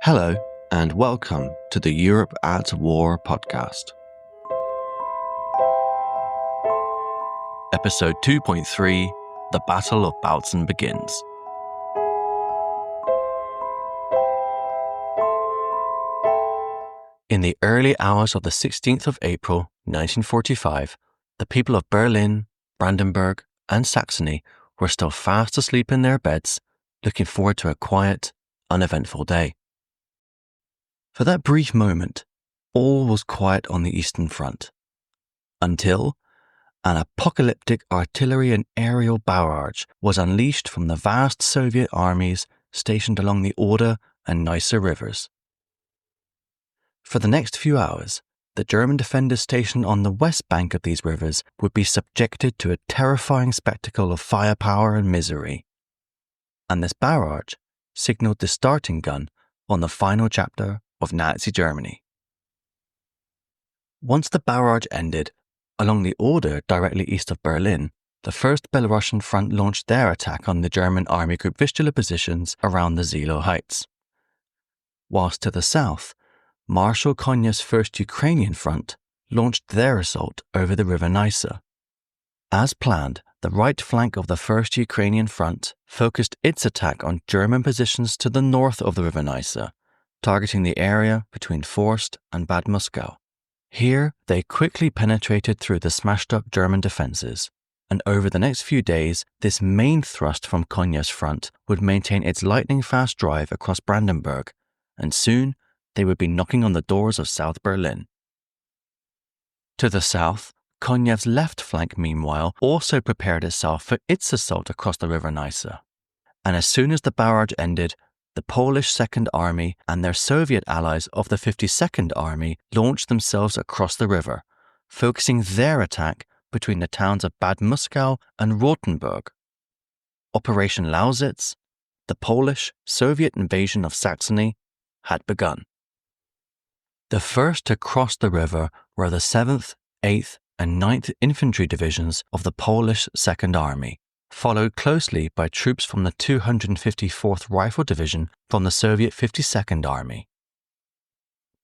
Hello, and welcome to the Europe at War podcast. Episode 2.3, The Battle of Bautzen begins. In the early hours of the 16th of April, 1945, the people of Berlin, Brandenburg, and Saxony were still fast asleep in their beds, looking forward to a quiet, uneventful day. For that brief moment, all was quiet on the Eastern Front, until an apocalyptic artillery and aerial barrage was unleashed from the vast Soviet armies stationed along the Oder and Neisse rivers. For the next few hours, the German defenders stationed on the west bank of these rivers would be subjected to a terrifying spectacle of firepower and misery. And this barrage signaled the starting gun on the final chapter of Nazi Germany. Once the barrage ended, along the Oder directly east of Berlin, the 1st Belarusian Front launched their attack on the German Army Group Vistula positions around the Zilo Heights. Whilst to the south, Marshal Konev's 1st Ukrainian Front launched their assault over the River Neisse. As planned, the right flank of the 1st Ukrainian Front focused its attack on German positions to the north of the River Neisse, targeting the area between Forst and Bad Muskau. Here, they quickly penetrated through the smashed-up German defences, and over the next few days, this main thrust from Konev's front would maintain its lightning-fast drive across Brandenburg, and soon they would be knocking on the doors of South Berlin. To the south, Konev's left flank, meanwhile, also prepared itself for its assault across the River Neisse, and as soon as the barrage ended, the Polish Second Army and their Soviet allies of the 52nd Army launched themselves across the river, focusing their attack between the towns of Bad Muskau and Rothenburg. Operation Lausitz, the Polish-Soviet invasion of Saxony, had begun. The first to cross the river were the 7th, 8th, and 9th Infantry Divisions of the Polish Second Army, followed closely by troops from the 254th Rifle Division from the Soviet 52nd Army.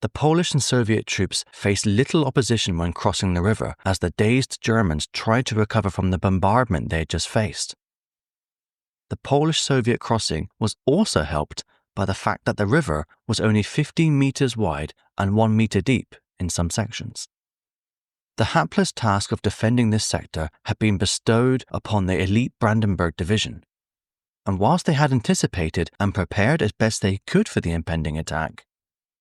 The Polish and Soviet troops faced little opposition when crossing the river as the dazed Germans tried to recover from the bombardment they had just faced. The Polish-Soviet crossing was also helped by the fact that the river was only 15 meters wide and 1 meter deep in some sections. The hapless task of defending this sector had been bestowed upon the elite Brandenburg Division, and whilst they had anticipated and prepared as best they could for the impending attack,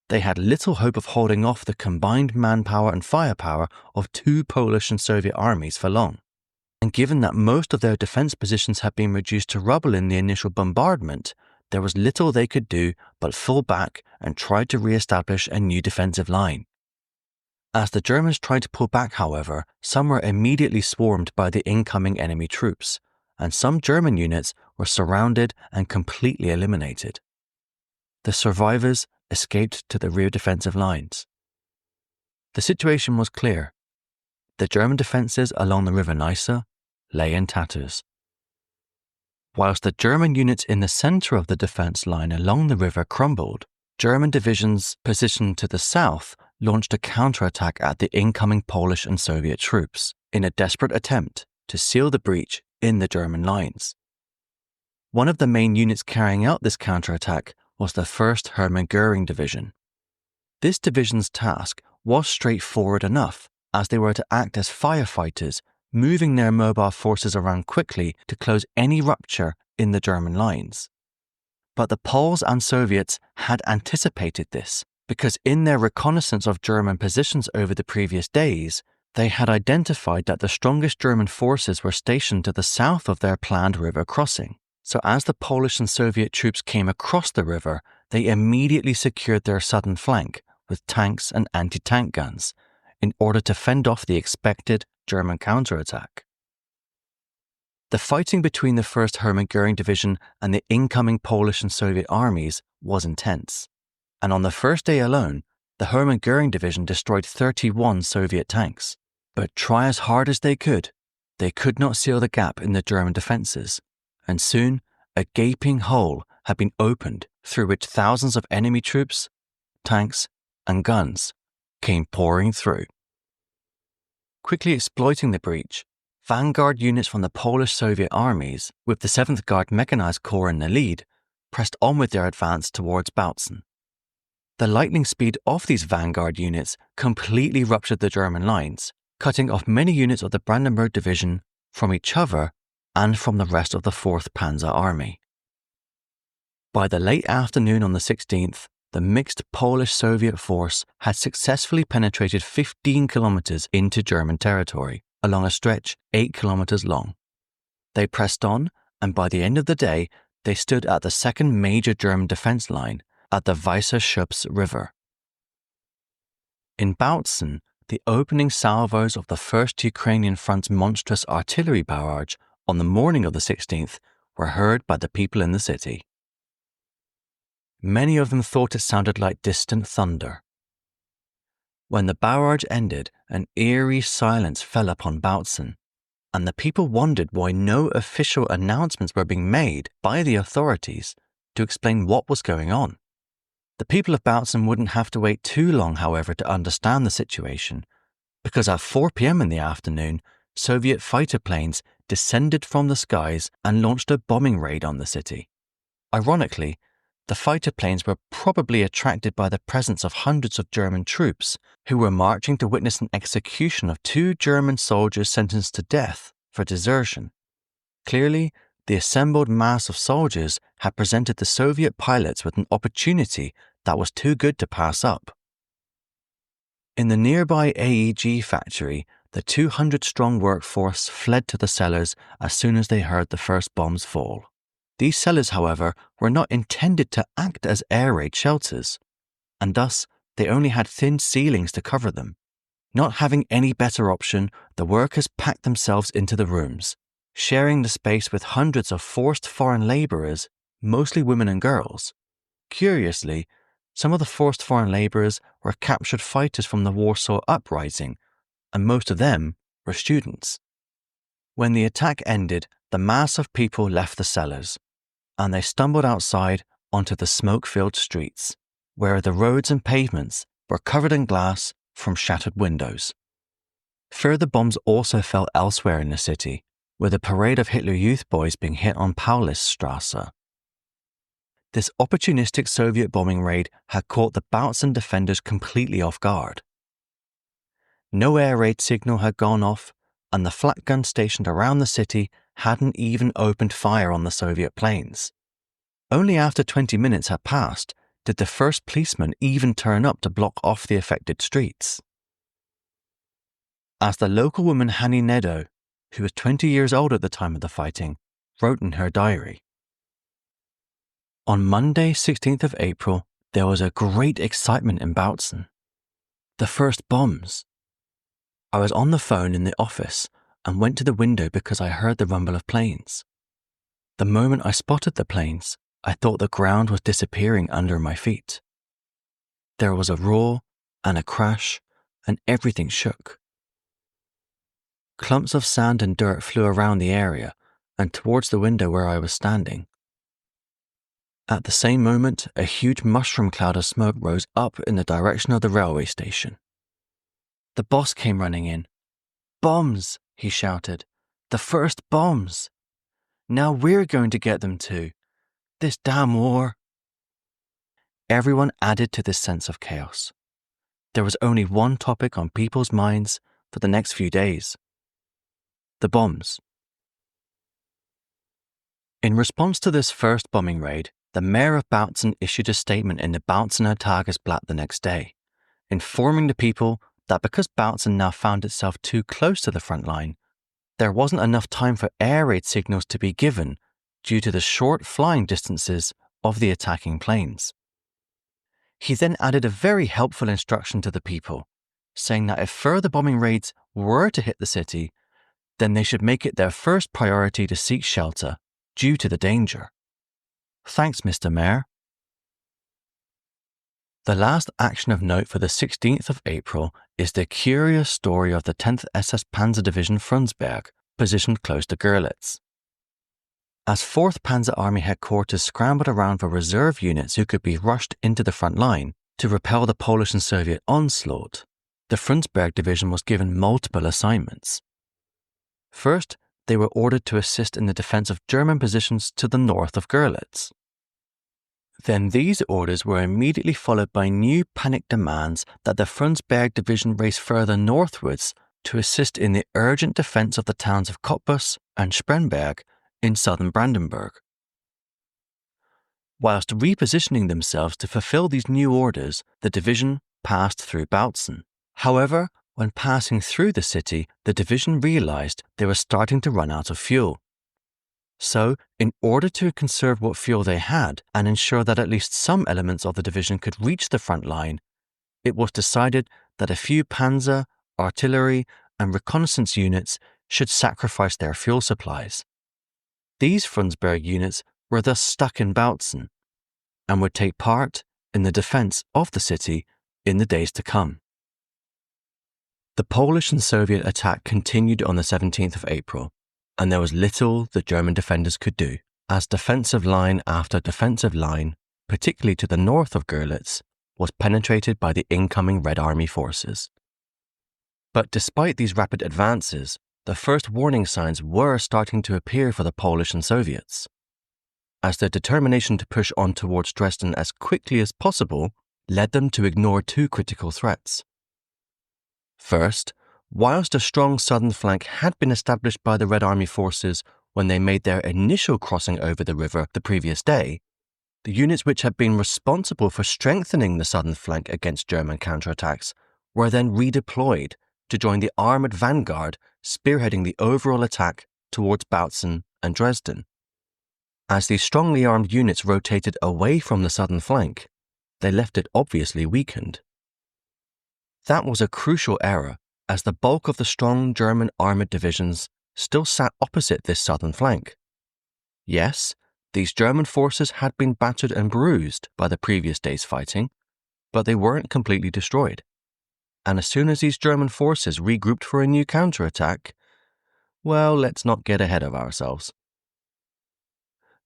they had little hope of holding off the combined manpower and firepower of two Polish and Soviet armies for long. And given that most of their defense positions had been reduced to rubble in the initial bombardment, there was little they could do but fall back and try to re-establish a new defensive line. As the Germans tried to pull back, however, some were immediately swarmed by the incoming enemy troops, and some German units were surrounded and completely eliminated. The survivors escaped to the rear defensive lines. The situation was clear. The German defences along the River Neisse lay in tatters. Whilst the German units in the centre of the defence line along the river crumbled, German divisions positioned to the south launched a counterattack at the incoming Polish and Soviet troops in a desperate attempt to seal the breach in the German lines. One of the main units carrying out this counterattack was the 1st Hermann Göring Division. This division's task was straightforward enough, as they were to act as firefighters, moving their mobile forces around quickly to close any rupture in the German lines. But the Poles and Soviets had anticipated this, because in their reconnaissance of German positions over the previous days, they had identified that the strongest German forces were stationed to the south of their planned river crossing. So as the Polish and Soviet troops came across the river, they immediately secured their southern flank with tanks and anti-tank guns in order to fend off the expected German counterattack. The fighting between the 1st Hermann Göring Division and the incoming Polish and Soviet armies was intense. And on the first day alone, the Hermann Göring Division destroyed 31 Soviet tanks. But try as hard as they could not seal the gap in the German defences, and soon a gaping hole had been opened through which thousands of enemy troops, tanks, and guns came pouring through. Quickly exploiting the breach, vanguard units from the Polish-Soviet armies, with the 7th Guard Mechanized Corps in the lead, pressed on with their advance towards Bautzen. The lightning speed of these vanguard units completely ruptured the German lines, cutting off many units of the Brandenburg Division from each other and from the rest of the 4th Panzer Army. By the late afternoon on the 16th, the mixed Polish-Soviet force had successfully penetrated 15 kilometers into German territory, along a stretch 8 kilometers long. They pressed on, and by the end of the day, they stood at the second major German defense line at the Weißenberg River. In Bautzen, the opening salvos of the 1st Ukrainian Front's monstrous artillery barrage on the morning of the 16th were heard by the people in the city. Many of them thought it sounded like distant thunder. When the barrage ended, an eerie silence fell upon Bautzen, and the people wondered why no official announcements were being made by the authorities to explain what was going on. The people of Bautzen wouldn't have to wait too long, however, to understand the situation, because at 4 p.m. in the afternoon, Soviet fighter planes descended from the skies and launched a bombing raid on the city. Ironically, the fighter planes were probably attracted by the presence of hundreds of German troops who were marching to witness an execution of 2 German soldiers sentenced to death for desertion. Clearly, the assembled mass of soldiers had presented the Soviet pilots with an opportunity that was too good to pass up. In the nearby AEG factory, the 200-strong workforce fled to the cellars as soon as they heard the first bombs fall. These cellars, however, were not intended to act as air raid shelters, and thus they only had thin ceilings to cover them. Not having any better option, the workers packed themselves into the rooms, sharing the space with hundreds of forced foreign labourers, mostly women and girls. Curiously, some of the forced foreign labourers were captured fighters from the Warsaw Uprising, and most of them were students. When the attack ended, the mass of people left the cellars, and they stumbled outside onto the smoke-filled streets, where the roads and pavements were covered in glass from shattered windows. Further bombs also fell elsewhere in the city, with a parade of Hitler Youth boys being hit on Paulusstrasse. This opportunistic Soviet bombing raid had caught the Bautzen defenders completely off guard. No air raid signal had gone off, and the flak guns stationed around the city hadn't even opened fire on the Soviet planes. Only after 20 minutes had passed did the first policeman even turn up to block off the affected streets. As the local woman Hanni Nedo, who was 20 years old at the time of the fighting, wrote in her diary, "On Monday, 16th of April, there was a great excitement in Bautzen. The first bombs. I was on the phone in the office and went to the window because I heard the rumble of planes. The moment I spotted the planes, I thought the ground was disappearing under my feet. There was a roar and a crash, and everything shook. Clumps of sand and dirt flew around the area and towards the window where I was standing. At the same moment, a huge mushroom cloud of smoke rose up in the direction of the railway station. The boss came running in. 'Bombs!' he shouted. 'The first bombs! Now we're going to get them too. This damn war!' Everyone added to this sense of chaos. There was only one topic on people's minds for the next few days: the bombs. In response to this first bombing raid, the mayor of Bautzen issued a statement in the Bautzener Tagesblatt the next day, informing the people that because Bautzen now found itself too close to the front line, there wasn't enough time for air raid signals to be given due to the short flying distances of the attacking planes. He then added a very helpful instruction to the people, saying that if further bombing raids were to hit the city, then they should make it their first priority to seek shelter due to the danger. Thanks, Mr. Mayor. The last action of note for the 16th of April is the curious story of the 10th SS Panzer Division Frundsberg, positioned close to Görlitz. As 4th Panzer Army headquarters scrambled around for reserve units who could be rushed into the front line to repel the Polish and Soviet onslaught, the Frundsberg Division was given multiple assignments. First, they were ordered to assist in the defense of German positions to the north of Görlitz. Then these orders were immediately followed by new panic demands that the Frundsberg Division race further northwards to assist in the urgent defense of the towns of Cottbus and Spremberg in southern Brandenburg. Whilst repositioning themselves to fulfill these new orders, the division passed through Bautzen. However, when passing through the city, the division realized they were starting to run out of fuel. So, in order to conserve what fuel they had and ensure that at least some elements of the division could reach the front line, it was decided that a few panzer, artillery, and reconnaissance units should sacrifice their fuel supplies. These Frundsberg units were thus stuck in Bautzen and would take part in the defense of the city in the days to come. The Polish and Soviet attack continued on the 17th of April, and there was little the German defenders could do, as defensive line after defensive line, particularly to the north of Görlitz, was penetrated by the incoming Red Army forces. But despite these rapid advances, the first warning signs were starting to appear for the Polish and Soviets, as their determination to push on towards Dresden as quickly as possible led them to ignore two critical threats. First, whilst a strong southern flank had been established by the Red Army forces when they made their initial crossing over the river the previous day, the units which had been responsible for strengthening the southern flank against German counterattacks were then redeployed to join the armoured vanguard spearheading the overall attack towards Bautzen and Dresden. As these strongly armed units rotated away from the southern flank, they left it obviously weakened. That was a crucial error, as the bulk of the strong German armoured divisions still sat opposite this southern flank. Yes, these German forces had been battered and bruised by the previous day's fighting, but they weren't completely destroyed. And as soon as these German forces regrouped for a new counterattack, well, let's not get ahead of ourselves.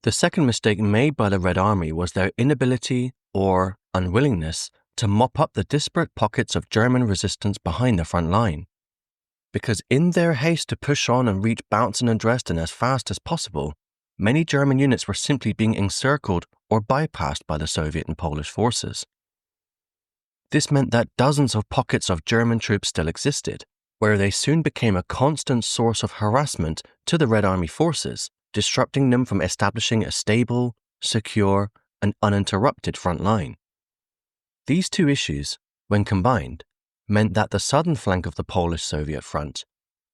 The second mistake made by the Red Army was their inability or unwillingness to mop up the disparate pockets of German resistance behind the front line. Because in their haste to push on and reach Bautzen and Dresden as fast as possible, many German units were simply being encircled or bypassed by the Soviet and Polish forces. This meant that dozens of pockets of German troops still existed, where they soon became a constant source of harassment to the Red Army forces, disrupting them from establishing a stable, secure, and uninterrupted front line. These two issues, when combined, meant that the southern flank of the Polish-Soviet front,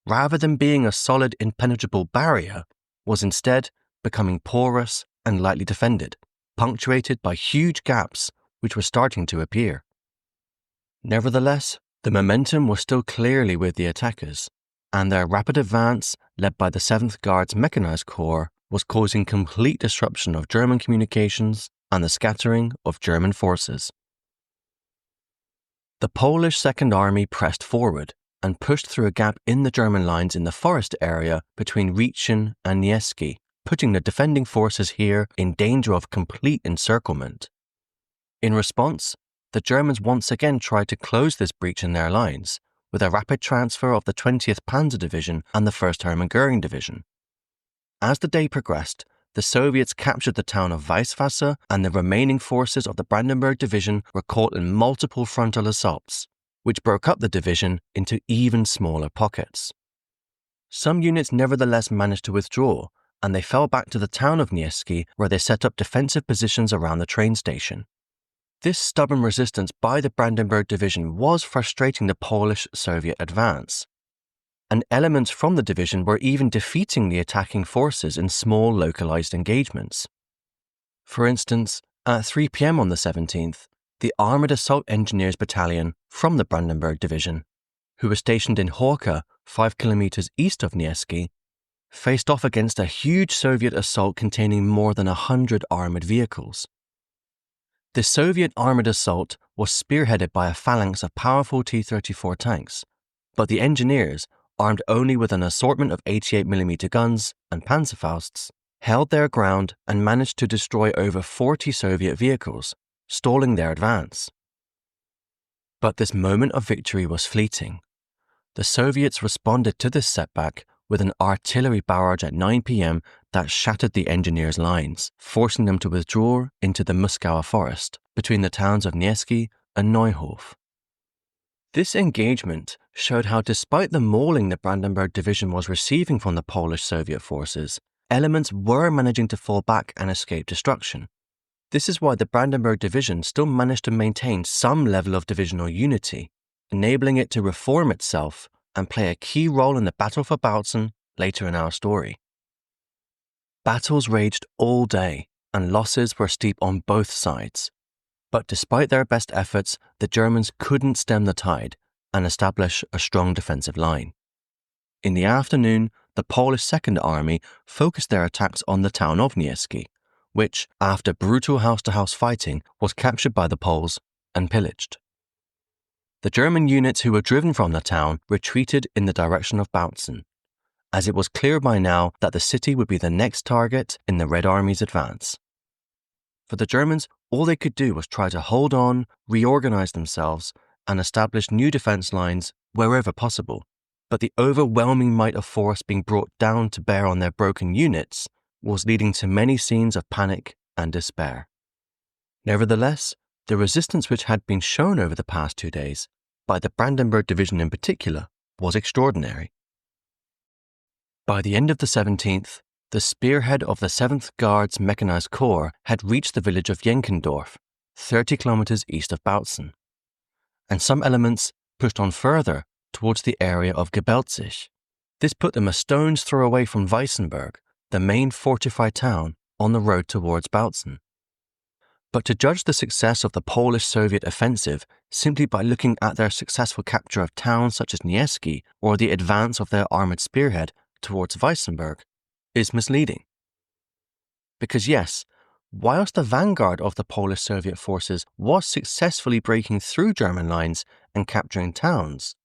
rather than being a solid, impenetrable barrier, was instead becoming porous and lightly defended, punctuated by huge gaps which were starting to appear. Nevertheless, the momentum was still clearly with the attackers, and their rapid advance, led by the 7th Guards Mechanized Corps, was causing complete disruption of German communications and the scattering of German forces. The Polish Second Army pressed forward and pushed through a gap in the German lines in the forest area between Riechen and Niesky, putting the defending forces here in danger of complete encirclement. In response, the Germans once again tried to close this breach in their lines, with a rapid transfer of the 20th Panzer Division and the 1st Hermann Göring Division. As the day progressed, the Soviets captured the town of Weißwasser, and the remaining forces of the Brandenburg Division were caught in multiple frontal assaults, which broke up the division into even smaller pockets. Some units nevertheless managed to withdraw, and they fell back to the town of Niesky, where they set up defensive positions around the train station. This stubborn resistance by the Brandenburg Division was frustrating the Polish-Soviet advance, and elements from the division were even defeating the attacking forces in small localized engagements. For instance, at 3 p.m. on the 17th, the Armoured Assault Engineers Battalion from the Brandenburg Division, who were stationed in Horka, 5 kilometers east of Niesky, faced off against a huge Soviet assault containing more than 100 armoured vehicles. The Soviet armoured assault was spearheaded by a phalanx of powerful T-34 tanks, but the engineers, armed only with an assortment of 88mm guns and Panzerfausts, held their ground and managed to destroy over 40 Soviet vehicles, stalling their advance. But this moment of victory was fleeting. The Soviets responded to this setback with an artillery barrage at 9 p.m. that shattered the engineers' lines, forcing them to withdraw into the Muskauer forest between the towns of Niesky and Neuhof. This engagement showed how, despite the mauling the Brandenburg Division was receiving from the Polish-Soviet forces, elements were managing to fall back and escape destruction. This is why the Brandenburg Division still managed to maintain some level of divisional unity, enabling it to reform itself and play a key role in the battle for Bautzen later in our story. Battles raged all day, and losses were steep on both sides. But despite their best efforts, the Germans couldn't stem the tide and establish a strong defensive line. In the afternoon, the Polish Second Army focused their attacks on the town of Niesky, which, after brutal house-to-house fighting, was captured by the Poles and pillaged. The German units who were driven from the town retreated in the direction of Bautzen, as it was clear by now that the city would be the next target in the Red Army's advance. For the Germans, all they could do was try to hold on, reorganize themselves, and establish new defense lines wherever possible. But the overwhelming might of force being brought down to bear on their broken units was leading to many scenes of panic and despair. Nevertheless, the resistance which had been shown over the past 2 days, by the Brandenburg Division in particular, was extraordinary. By the end of the 17th, the spearhead of the 7th Guards Mechanized Corps had reached the village of Jenkendorf, 30 kilometers east of Bautzen, and some elements pushed on further towards the area of Gebelzig. This put them a stone's throw away from Weißenberg, the main fortified town on the road towards Bautzen. But to judge the success of the Polish-Soviet offensive simply by looking at their successful capture of towns such as Niesky or the advance of their armoured spearhead towards Weißenberg is misleading. Because yes, whilst the vanguard of the Polish-Soviet forces was successfully breaking through German lines and capturing towns,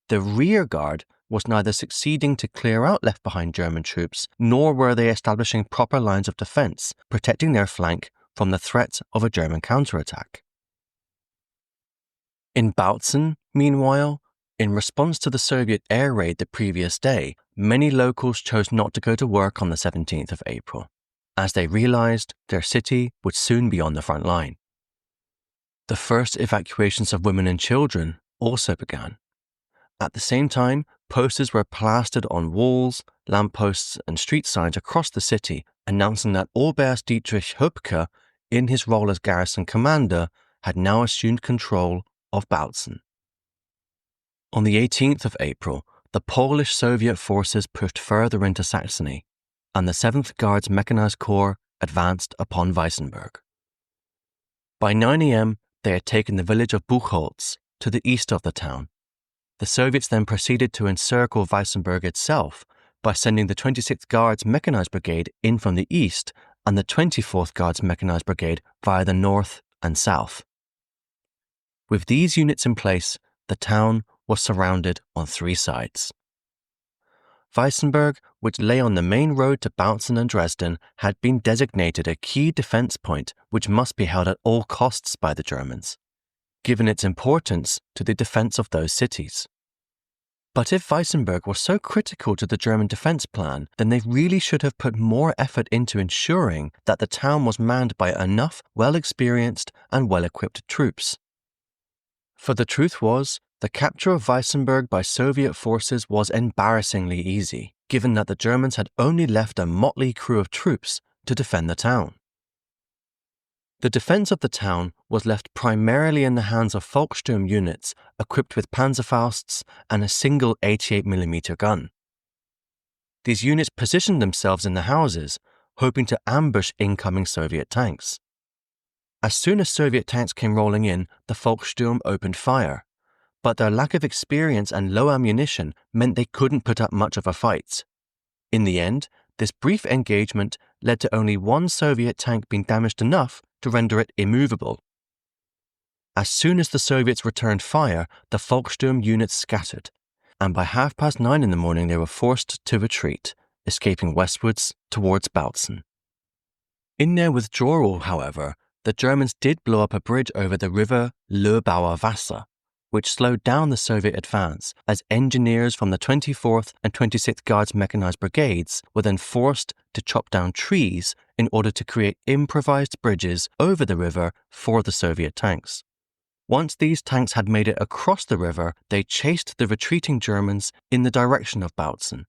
the rear guard was neither succeeding to clear out left-behind German troops, nor were they establishing proper lines of defence, protecting their flank from the threat of a German counterattack. In Bautzen, meanwhile, in response to the Soviet air raid the previous day, many locals chose not to go to work on the 17th of April, as they realized their city would soon be on the front line. The first evacuations of women and children also began. At the same time, posters were plastered on walls, lampposts, and street signs across the city, announcing that Oberst Dietrich Höpke, in his role as garrison commander, had now assumed control of Bautzen. On the 18th of April, the Polish-Soviet forces pushed further into Saxony, and the 7th Guards Mechanized Corps advanced upon Weißenberg. By 9 a.m., they had taken the village of Buchholz to the east of the town. The Soviets then proceeded to encircle Weißenberg itself by sending the 26th Guards Mechanized Brigade in from the east and the 24th Guards Mechanized Brigade via the north and south. With these units in place, the town was surrounded on 3 sides. Weißenberg, which lay on the main road to Bautzen and Dresden, had been designated a key defense point which must be held at all costs by the Germans, given its importance to the defense of those cities. But if Weißenberg was so critical to the German defense plan, then they really should have put more effort into ensuring that the town was manned by enough well-experienced and well-equipped troops. For the truth was, the capture of Weißenberg by Soviet forces was embarrassingly easy, given that the Germans had only left a motley crew of troops to defend the town. The defense of the town was left primarily in the hands of Volkssturm units equipped with Panzerfausts and a single 88mm gun. These units positioned themselves in the houses, hoping to ambush incoming Soviet tanks. As soon as Soviet tanks came rolling in, the Volkssturm opened fire, but their lack of experience and low ammunition meant they couldn't put up much of a fight. In the end, this brief engagement led to only one Soviet tank being damaged enough to render it immovable. As soon as the Soviets returned fire, the Volkssturm units scattered, and by 9:30 in the morning they were forced to retreat, escaping westwards towards Bautzen. In their withdrawal, however, the Germans did blow up a bridge over the river Löbauer Wasser, which slowed down the Soviet advance as engineers from the 24th and 26th Guards Mechanized Brigades were then forced to chop down trees in order to create improvised bridges over the river for the Soviet tanks. Once these tanks had made it across the river, they chased the retreating Germans in the direction of Bautzen,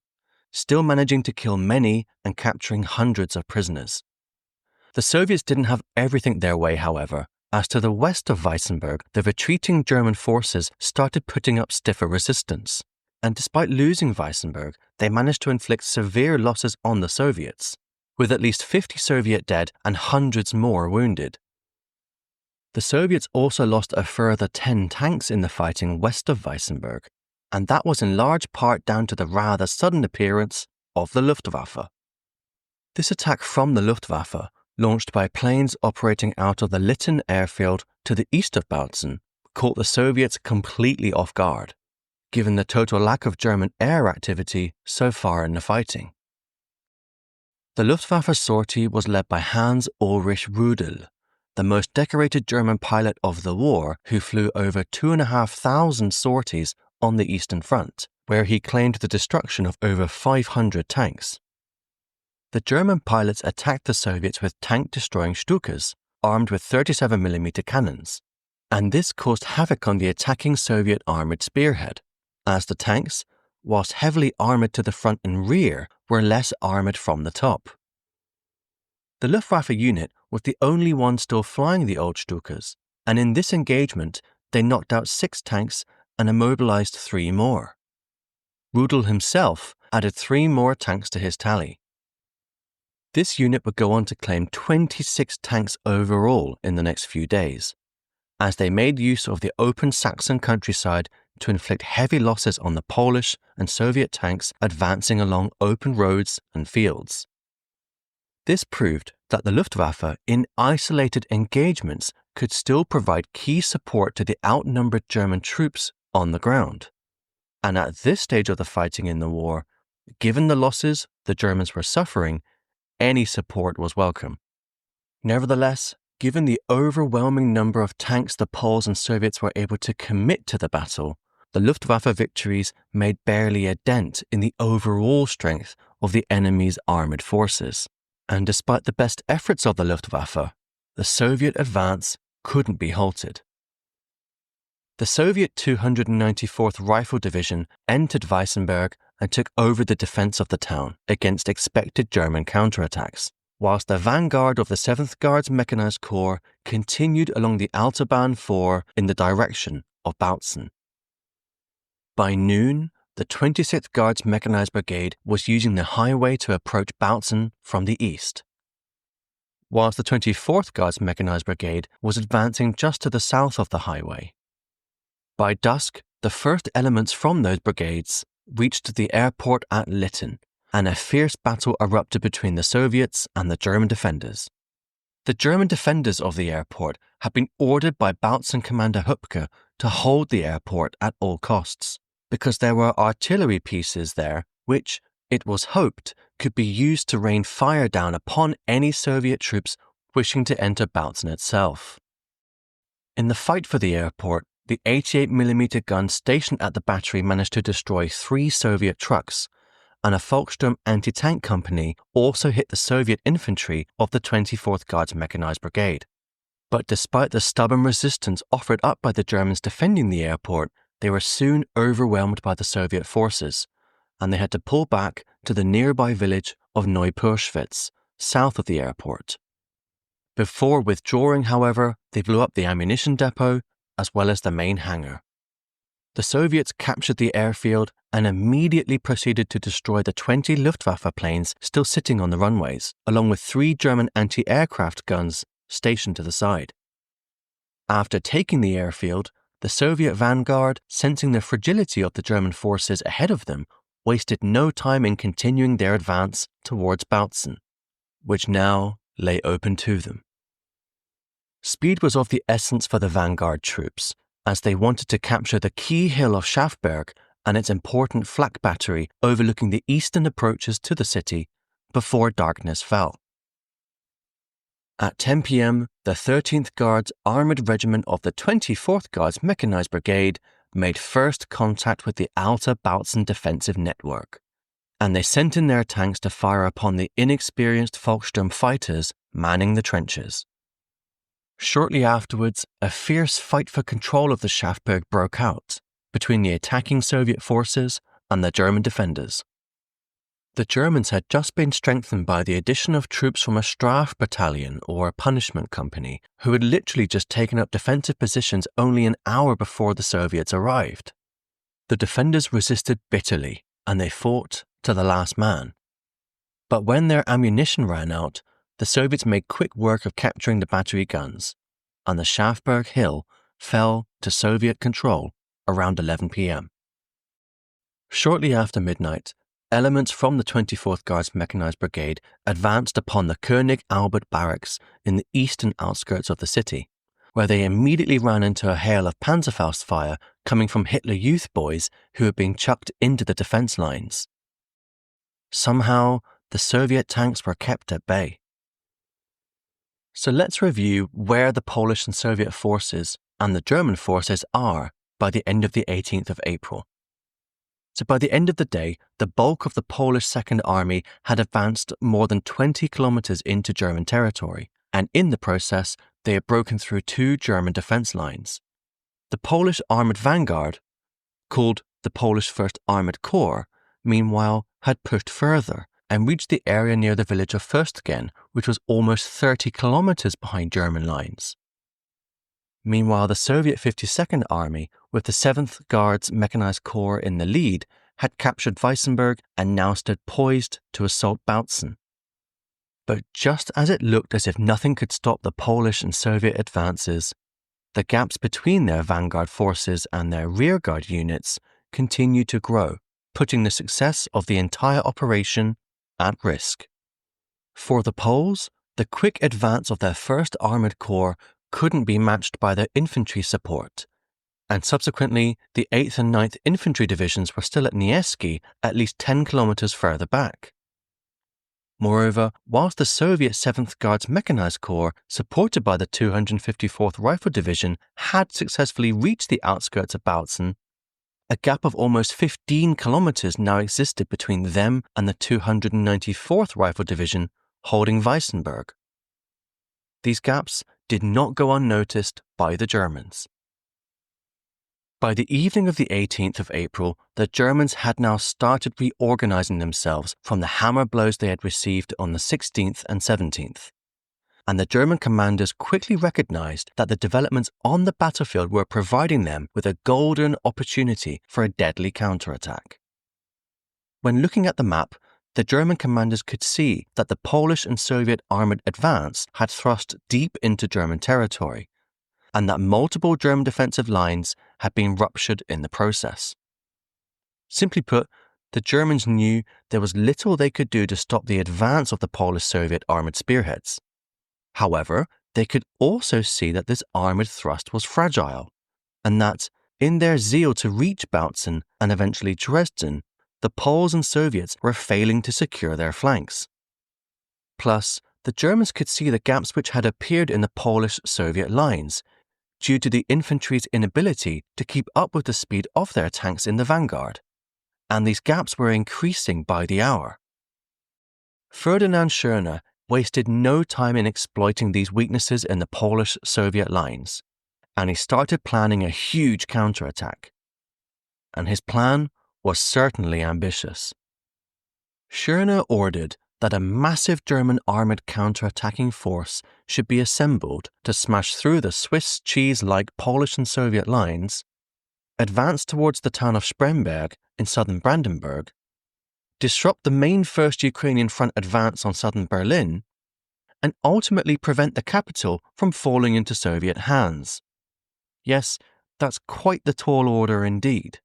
still managing to kill many and capturing hundreds of prisoners. The Soviets didn't have everything their way, however, as to the west of Weißenberg, the retreating German forces started putting up stiffer resistance, and despite losing Weißenberg, they managed to inflict severe losses on the Soviets, with at least 50 Soviet dead and hundreds more wounded. The Soviets also lost a further 10 tanks in the fighting west of Weißenberg, and that was in large part down to the rather sudden appearance of the Luftwaffe. This attack from the Luftwaffe, launched by planes operating out of the Litten airfield to the east of Bautzen, caught the Soviets completely off guard, given the total lack of German air activity so far in the fighting. The Luftwaffe sortie was led by Hans Ulrich Rudel, the most decorated German pilot of the war, who flew over 2,500 sorties on the Eastern Front, where he claimed the destruction of over 500 tanks. The German pilots attacked the Soviets with tank-destroying Stukas, armed with 37mm cannons, and this caused havoc on the attacking Soviet armoured spearhead, as the tanks, whilst heavily armoured to the front and rear, were less armoured from the top. The Luftwaffe unit was the only one still flying the old Stukas, and in this engagement they knocked out 6 tanks and immobilised 3 more. Rudel himself added 3 more tanks to his tally. This unit would go on to claim 26 tanks overall in the next few days, as they made use of the open Saxon countryside to inflict heavy losses on the Polish and Soviet tanks advancing along open roads and fields. This proved that the Luftwaffe, in isolated engagements, could still provide key support to the outnumbered German troops on the ground. And at this stage of the fighting in the war, given the losses the Germans were suffering, any support was welcome. Nevertheless, given the overwhelming number of tanks the Poles and Soviets were able to commit to the battle, the Luftwaffe victories made barely a dent in the overall strength of the enemy's armoured forces. And despite the best efforts of the Luftwaffe, the Soviet advance couldn't be halted. The Soviet 294th Rifle Division entered Weißenberg and took over the defence of the town against expected German counterattacks, whilst the vanguard of the 7th Guards Mechanized Corps continued along the Autobahn 4 in the direction of Bautzen. By noon, the 26th Guards Mechanized Brigade was using the highway to approach Bautzen from the east, whilst the 24th Guards Mechanized Brigade was advancing just to the south of the highway. By dusk, the first elements from those brigades reached the airport at Litten, and a fierce battle erupted between the Soviets and the German defenders. The German defenders of the airport had been ordered by Bautzen commander Hupke to hold the airport at all costs, because there were artillery pieces there which, it was hoped, could be used to rain fire down upon any Soviet troops wishing to enter Bautzen itself. In the fight for the airport, the 88mm gun stationed at the battery managed to destroy 3 Soviet trucks, and a Volkssturm anti-tank company also hit the Soviet infantry of the 24th Guards Mechanized Brigade. But despite the stubborn resistance offered up by the Germans defending the airport, they were soon overwhelmed by the Soviet forces, and they had to pull back to the nearby village of Neupurschwitz, south of the airport. Before withdrawing, however, they blew up the ammunition depot as well as the main hangar. The Soviets captured the airfield and immediately proceeded to destroy the 20 Luftwaffe planes still sitting on the runways, along with 3 German anti-aircraft guns stationed to the side. After taking the airfield, the Soviet vanguard, sensing the fragility of the German forces ahead of them, wasted no time in continuing their advance towards Bautzen, which now lay open to them. Speed was of the essence for the vanguard troops, as they wanted to capture the key hill of Schafberg and its important flak battery overlooking the eastern approaches to the city before darkness fell. At 10 p.m., the 13th Guards Armoured Regiment of the 24th Guards Mechanized Brigade made first contact with the Alta Bautzen defensive network, and they sent in their tanks to fire upon the inexperienced Volkssturm fighters manning the trenches. Shortly afterwards, a fierce fight for control of the Schafberg broke out between the attacking Soviet forces and the German defenders. The Germans had just been strengthened by the addition of troops from a Straf battalion or punishment company who had literally just taken up defensive positions only an hour before the Soviets arrived. The defenders resisted bitterly and they fought to the last man. But when their ammunition ran out, the Soviets made quick work of capturing the battery guns, and the Schafberg Hill fell to Soviet control around 11 p.m. Shortly after midnight, elements from the 24th Guards Mechanized Brigade advanced upon the König Albert barracks in the eastern outskirts of the city, where they immediately ran into a hail of Panzerfaust fire coming from Hitler Youth boys who had been chucked into the defense lines. Somehow, the Soviet tanks were kept at bay. So let's review where the Polish and Soviet forces and the German forces are by the end of the 18th of April. So by the end of the day, the bulk of the Polish Second Army had advanced more than 20 kilometers into German territory, and in the process, they had broken through 2 German defense lines. The Polish Armoured Vanguard, called the Polish First Armoured Corps, meanwhile had pushed further and reached the area near the village of Fürstgen, which was almost 30 kilometers behind German lines. Meanwhile, the Soviet 52nd Army, with the 7th Guards Mechanized Corps in the lead, had captured Weißenberg and now stood poised to assault Bautzen. But just as it looked as if nothing could stop the Polish and Soviet advances, the gaps between their vanguard forces and their rearguard units continued to grow, putting the success of the entire operation at risk. For the Poles, the quick advance of their 1st Armoured Corps couldn't be matched by their infantry support, and subsequently the 8th and 9th Infantry Divisions were still at Nieski, at least 10 kilometers further back. Moreover, whilst the Soviet 7th Guards Mechanized Corps, supported by the 254th Rifle Division, had successfully reached the outskirts of Bautzen, a gap of almost 15 kilometers now existed between them and the 294th Rifle Division holding Weißenberg. These gaps did not go unnoticed by the Germans. By the evening of the 18th of April, the Germans had now started reorganizing themselves from the hammer blows they had received on the 16th and 17th. And the German commanders quickly recognized that the developments on the battlefield were providing them with a golden opportunity for a deadly counterattack. When looking at the map, the German commanders could see that the Polish and Soviet armoured advance had thrust deep into German territory, and that multiple German defensive lines had been ruptured in the process. Simply put, the Germans knew there was little they could do to stop the advance of the Polish-Soviet armoured spearheads. However, they could also see that this armoured thrust was fragile, and that, in their zeal to reach Bautzen and eventually Dresden, the Poles and Soviets were failing to secure their flanks. Plus, the Germans could see the gaps which had appeared in the Polish-Soviet lines, due to the infantry's inability to keep up with the speed of their tanks in the vanguard, and these gaps were increasing by the hour. Ferdinand Schörner wasted no time in exploiting these weaknesses in the Polish-Soviet lines, and he started planning a huge counterattack. And his plan was certainly ambitious. Schörner ordered that a massive German armoured counterattacking force should be assembled to smash through the Swiss cheese-like Polish and Soviet lines, advance towards the town of Spremberg in southern Brandenburg, disrupt the main First Ukrainian Front advance on southern Berlin, and ultimately prevent the capital from falling into Soviet hands. Yes, that's quite the tall order indeed.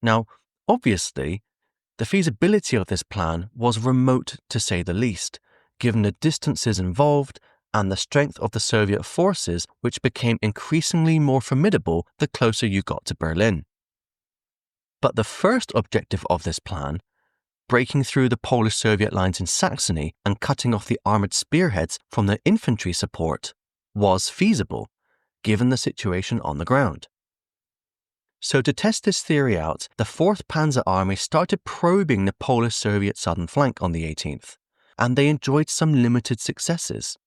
Now, obviously, the feasibility of this plan was remote to say the least, given the distances involved and the strength of the Soviet forces, which became increasingly more formidable the closer you got to Berlin. But the first objective of this plan, breaking through the Polish-Soviet lines in Saxony and cutting off the armoured spearheads from the infantry support, was feasible, given the situation on the ground. So to test this theory out, the 4th Panzer Army started probing the Polish-Soviet southern flank on the 18th, and they enjoyed some limited successes.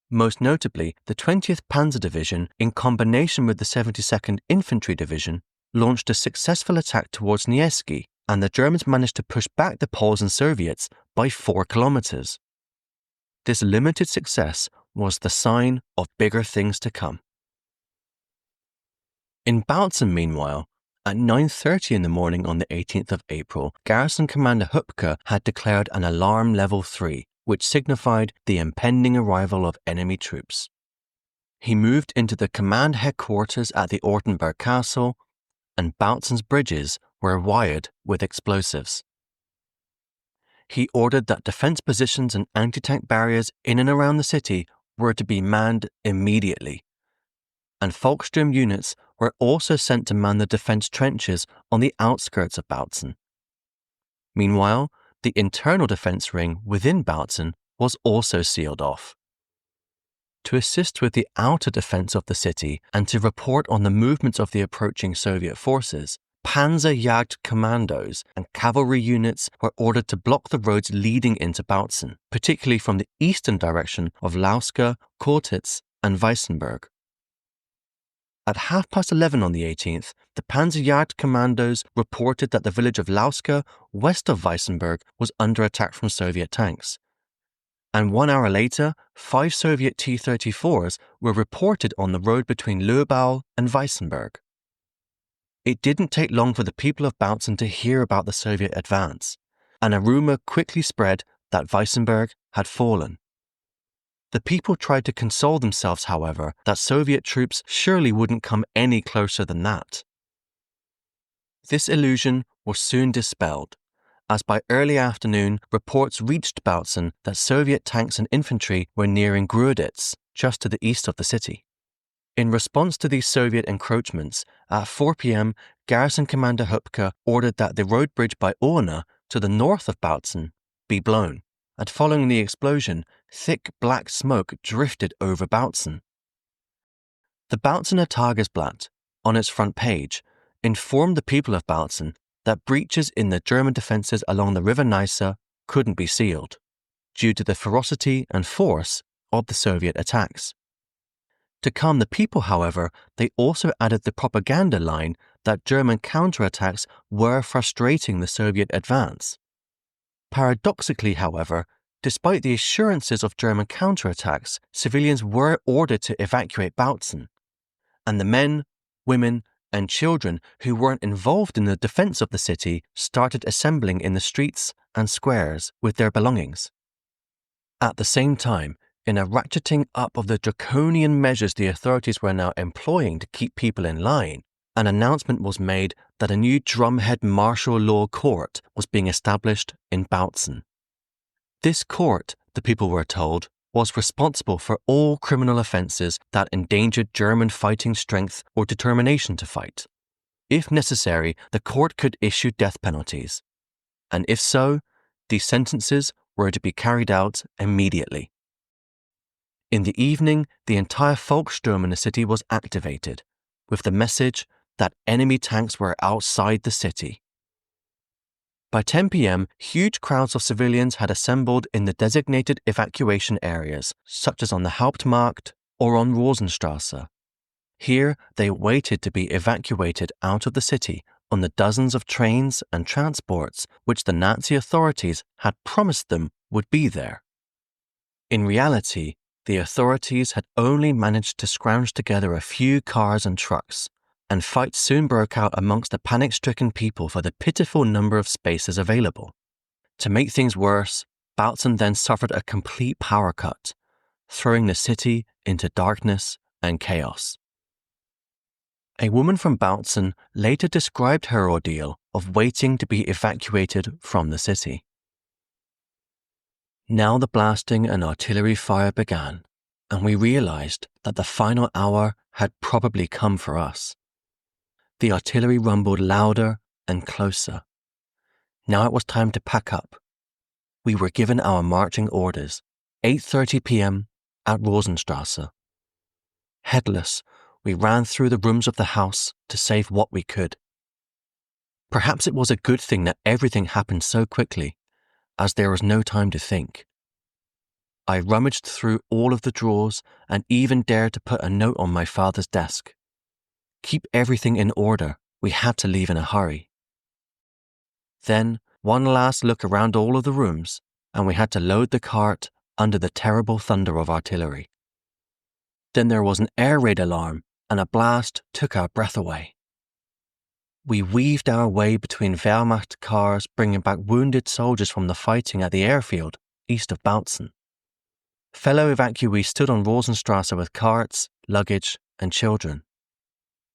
Most notably, the 20th Panzer Division, in combination with the 72nd Infantry Division, launched a successful attack towards Nieski, and the Germans managed to push back the Poles and Soviets by 4 kilometers. This limited success was the sign of bigger things to come. In Bautzen, meanwhile, at 9:30 in the morning on the 18th of April, Garrison Commander Hupke had declared an alarm level 3, which signified the impending arrival of enemy troops. He moved into the command headquarters at the Ortenberg Castle, and Bautzen's bridges were wired with explosives. He ordered that defense positions and anti-tank barriers in and around the city were to be manned immediately, and Volkssturm units were also sent to man the defense trenches on the outskirts of Bautzen. Meanwhile, the internal defense ring within Bautzen was also sealed off. To assist with the outer defense of the city and to report on the movements of the approaching Soviet forces, Panzerjagd commandos and cavalry units were ordered to block the roads leading into Bautzen, particularly from the eastern direction of Lauska, Kołtitz, and Weißenberg. At 11:30 on the 18th, the Panzerjagd commandos reported that the village of Lauska, west of Weißenberg, was under attack from Soviet tanks. And 1 hour later, 5 Soviet T-34s were reported on the road between Löbau and Weißenberg. It didn't take long for the people of Bautzen to hear about the Soviet advance, and a rumor quickly spread that Weißenberg had fallen. The people tried to console themselves, however, that Soviet troops surely wouldn't come any closer than that. This illusion was soon dispelled, as by early afternoon, reports reached Bautzen that Soviet tanks and infantry were nearing Gröditz, just to the east of the city. In response to these Soviet encroachments, at 4 p.m., Garrison Commander Hupke ordered that the road bridge by Orna, to the north of Bautzen, be blown, and following the explosion, thick black smoke drifted over Bautzen. The Bautzener Tagesblatt, on its front page, informed the people of Bautzen that breaches in the German defences along the River Neisse couldn't be sealed, due to the ferocity and force of the Soviet attacks. To calm the people, however, they also added the propaganda line that German counterattacks were frustrating the Soviet advance. Paradoxically, however, despite the assurances of German counterattacks, civilians were ordered to evacuate Bautzen, and the men, women, and children who weren't involved in the defense of the city started assembling in the streets and squares with their belongings. At the same time, in a ratcheting up of the draconian measures the authorities were now employing to keep people in line, an announcement was made that a new drumhead martial law court was being established in Bautzen. This court, the people were told, was responsible for all criminal offences that endangered German fighting strength or determination to fight. If necessary, the court could issue death penalties, and if so, these sentences were to be carried out immediately. In the evening, the entire Volkssturm in the city was activated, with the message that enemy tanks were outside the city. By 10 p.m., huge crowds of civilians had assembled in the designated evacuation areas, such as on the Hauptmarkt or on Rosenstrasse. Here, they waited to be evacuated out of the city on the dozens of trains and transports which the Nazi authorities had promised them would be there. In reality, the authorities had only managed to scrounge together a few cars and trucks, and fights soon broke out amongst the panic-stricken people for the pitiful number of spaces available. To make things worse, Bautzen then suffered a complete power cut, throwing the city into darkness and chaos. A woman from Bautzen later described her ordeal of waiting to be evacuated from the city. Now the blasting and artillery fire began, and we realized that the final hour had probably come for us. The artillery rumbled louder and closer. Now it was time to pack up. We were given our marching orders, 8:30 p.m. at Rosenstrasse. Headless, we ran through the rooms of the house to save what we could. Perhaps it was a good thing that everything happened so quickly, as there was no time to think. I rummaged through all of the drawers and even dared to put a note on my father's desk. Keep everything in order, we had to leave in a hurry. Then, one last look around all of the rooms, and we had to load the cart under the terrible thunder of artillery. Then there was an air raid alarm, and a blast took our breath away. We weaved our way between Wehrmacht cars bringing back wounded soldiers from the fighting at the airfield east of Bautzen. Fellow evacuees stood on Rosenstrasse with carts, luggage, and children.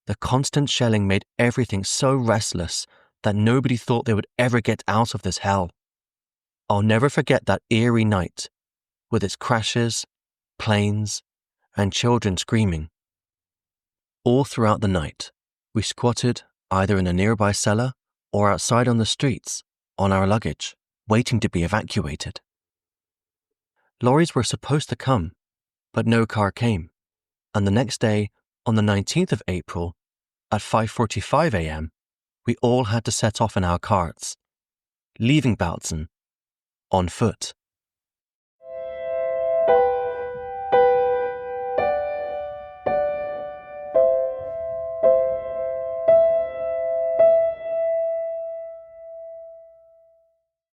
The constant shelling made everything so restless that nobody thought they would ever get out of this hell. I'll never forget that eerie night, with its crashes, planes, and children screaming. All throughout the night, we squatted either in a nearby cellar or outside on the streets, on our luggage, waiting to be evacuated. Lorries were supposed to come, but no car came, and the next day, on the 19th of April, at 5:45 a.m., we all had to set off in our carts, leaving Bautzen on foot.